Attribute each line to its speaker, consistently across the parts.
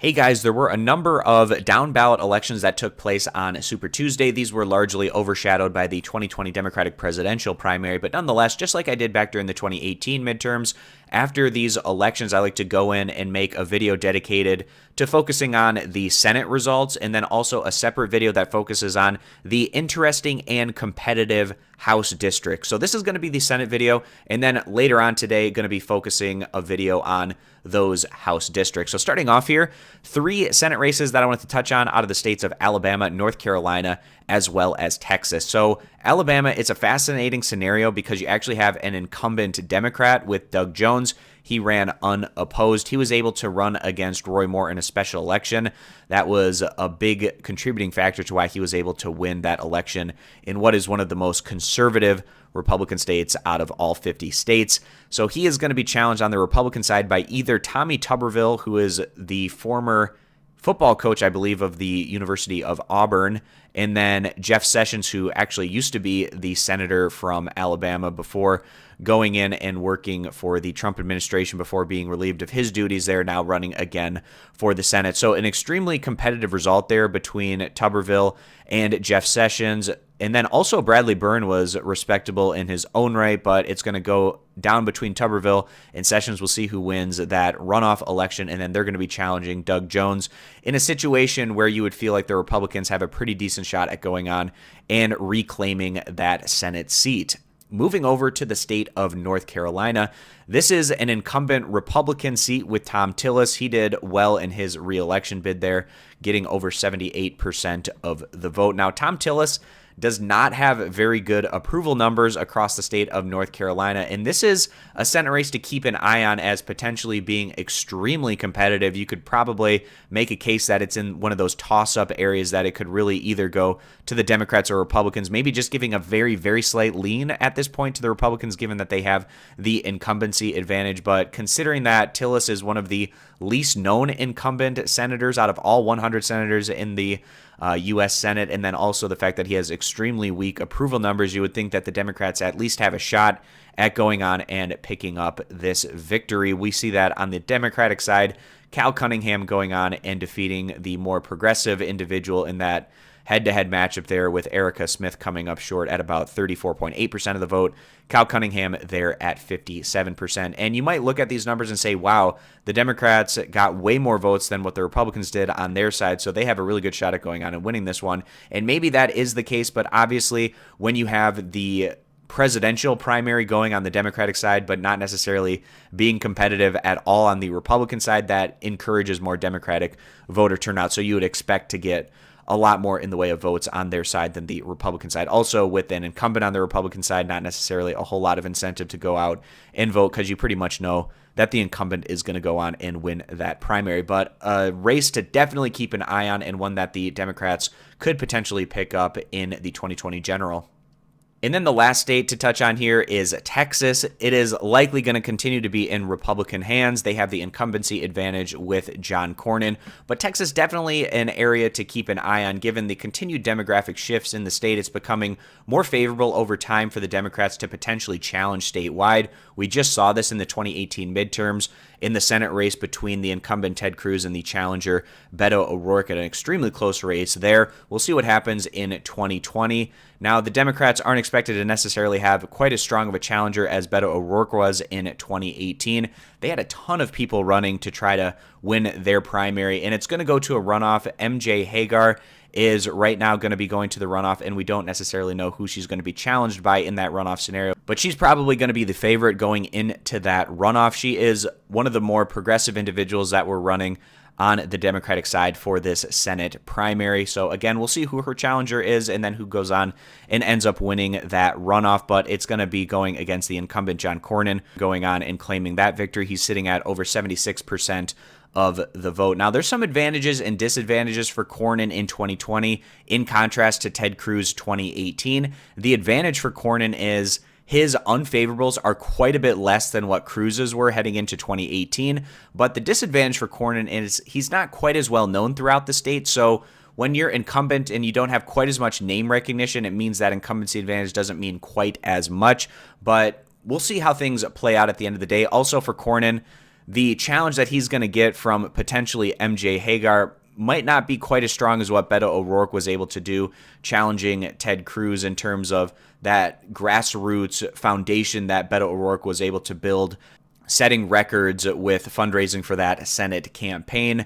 Speaker 1: Hey guys, there were a number of down ballot elections that took place on Super Tuesday. These were largely overshadowed by the 2020 Democratic presidential primary, but nonetheless, just like I did back during the 2018 midterms, after these elections, I like to go in and make a video dedicated to focusing on the Senate results, and then also a separate video that focuses on the interesting and competitive House districts. So this is going to be the Senate video, and then later on today, going to be focusing a video on those House districts. So starting off here, 3 Senate races that I wanted to touch on out of the states of Alabama, North Carolina, as well as Texas. So Alabama, it's a fascinating scenario because you actually have an incumbent Democrat with Doug Jones. He ran unopposed. He was able to run against Roy Moore in a special election. That was a big contributing factor to why he was able to win that election in what is one of the most conservative Republican states out of all 50 states. So he is going to be challenged on the Republican side by either Tommy Tuberville, who is the former football coach, I believe, of the University of Auburn, and then Jeff Sessions, who actually used to be the senator from Alabama before going in and working for the Trump administration before being relieved of his duties there, now running again for the Senate. So an extremely competitive result there between Tuberville and Jeff Sessions. And then also Bradley Byrne was respectable in his own right, but it's going to go down between Tuberville and Sessions. We'll see who wins that runoff election, and then they're going to be challenging Doug Jones in a situation where you would feel like the Republicans have a pretty decent shot at going on and reclaiming that Senate seat. Moving over to the state of North Carolina, this is an incumbent Republican seat with Thom Tillis. He did well in his re-election bid there, getting over 78% of the vote. Now, Thom Tillis does not have very good approval numbers across the state of North Carolina, and this is a Senate race to keep an eye on as potentially being extremely competitive. You could probably make a case that it's in one of those toss-up areas that it could really either go to the Democrats or Republicans, maybe just giving a very, very slight lean at this point to the Republicans, given that they have the incumbency advantage. But considering that Tillis is one of the least known incumbent senators out of all 100 senators in the U.S. Senate, and then also the fact that he has extremely weak approval numbers, you would think that the Democrats at least have a shot at going on and picking up this victory. We see that on the Democratic side, Cunningham going on and defeating the more progressive individual in that head-to-head matchup there, with Erica Smith coming up short at about 34.8% of the vote. Cunningham there at 57%. And you might look at these numbers and say, wow, the Democrats got way more votes than what the Republicans did on their side, so they have a really good shot at going on and winning this one. And maybe that is the case, but obviously when you have the presidential primary going on the Democratic side, but not necessarily being competitive at all on the Republican side, that encourages more Democratic voter turnout. So you would expect to get a lot more in the way of votes on their side than the Republican side. Also, with an incumbent on the Republican side, not necessarily a whole lot of incentive to go out and vote, because you pretty much know that the incumbent is going to go on and win that primary. But a race to definitely keep an eye on, and one that the Democrats could potentially pick up in the 2020 general. And then the last state to touch on here is Texas. It is likely going to continue to be in Republican hands. They have the incumbency advantage with John Cornyn. But Texas definitely an area to keep an eye on, given the continued demographic shifts in the state. It's becoming more favorable over time for the Democrats to potentially challenge statewide. We just saw this in the 2018 midterms in the Senate race between the incumbent Ted Cruz and the challenger Beto O'Rourke, at an extremely close race there. We'll see what happens in 2020. Now, the Democrats aren't expected to necessarily have quite as strong of a challenger as Beto O'Rourke was in 2018. They had a ton of people running to try to win their primary, and it's going to go to a runoff. MJ Hegar is right now going to be going to the runoff, and we don't necessarily know who she's going to be challenged by in that runoff scenario, but she's probably going to be the favorite going into that runoff. She is one of the more progressive individuals that were running on the Democratic side for this Senate primary. So again, we'll see who her challenger is and then who goes on and ends up winning that runoff, but it's going to be going against the incumbent John Cornyn, going on and claiming that victory. He's sitting at over 76% of the vote. Now, there's some advantages and disadvantages for Cornyn in 2020 in contrast to Ted Cruz 2018. The advantage for Cornyn is his unfavorables are quite a bit less than what Cruz's were heading into 2018, but the disadvantage for Cornyn is he's not quite as well known throughout the state. So when you're incumbent and you don't have quite as much name recognition, it means that incumbency advantage doesn't mean quite as much, but we'll see how things play out at the end of the day. Also for Cornyn, the challenge that he's going to get from potentially MJ Hegar might not be quite as strong as what Beto O'Rourke was able to do, challenging Ted Cruz in terms of that grassroots foundation that Beto O'Rourke was able to build, setting records with fundraising for that Senate campaign.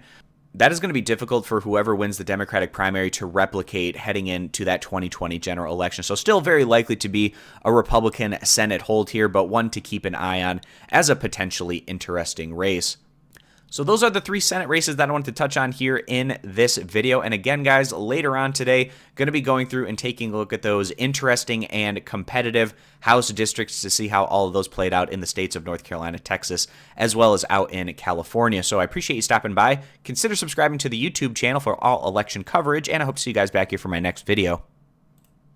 Speaker 1: That is going to be difficult for whoever wins the Democratic primary to replicate heading into that 2020 general election. So still very likely to be a Republican Senate hold here, but one to keep an eye on as a potentially interesting race. So those are the 3 Senate races that I wanted to touch on here in this video. And again, guys, later on today, going to be going through and taking a look at those interesting and competitive House districts to see how all of those played out in the states of North Carolina, Texas, as well as out in California. So I appreciate you stopping by. Consider subscribing to the YouTube channel for all election coverage, and I hope to see you guys back here for my next video.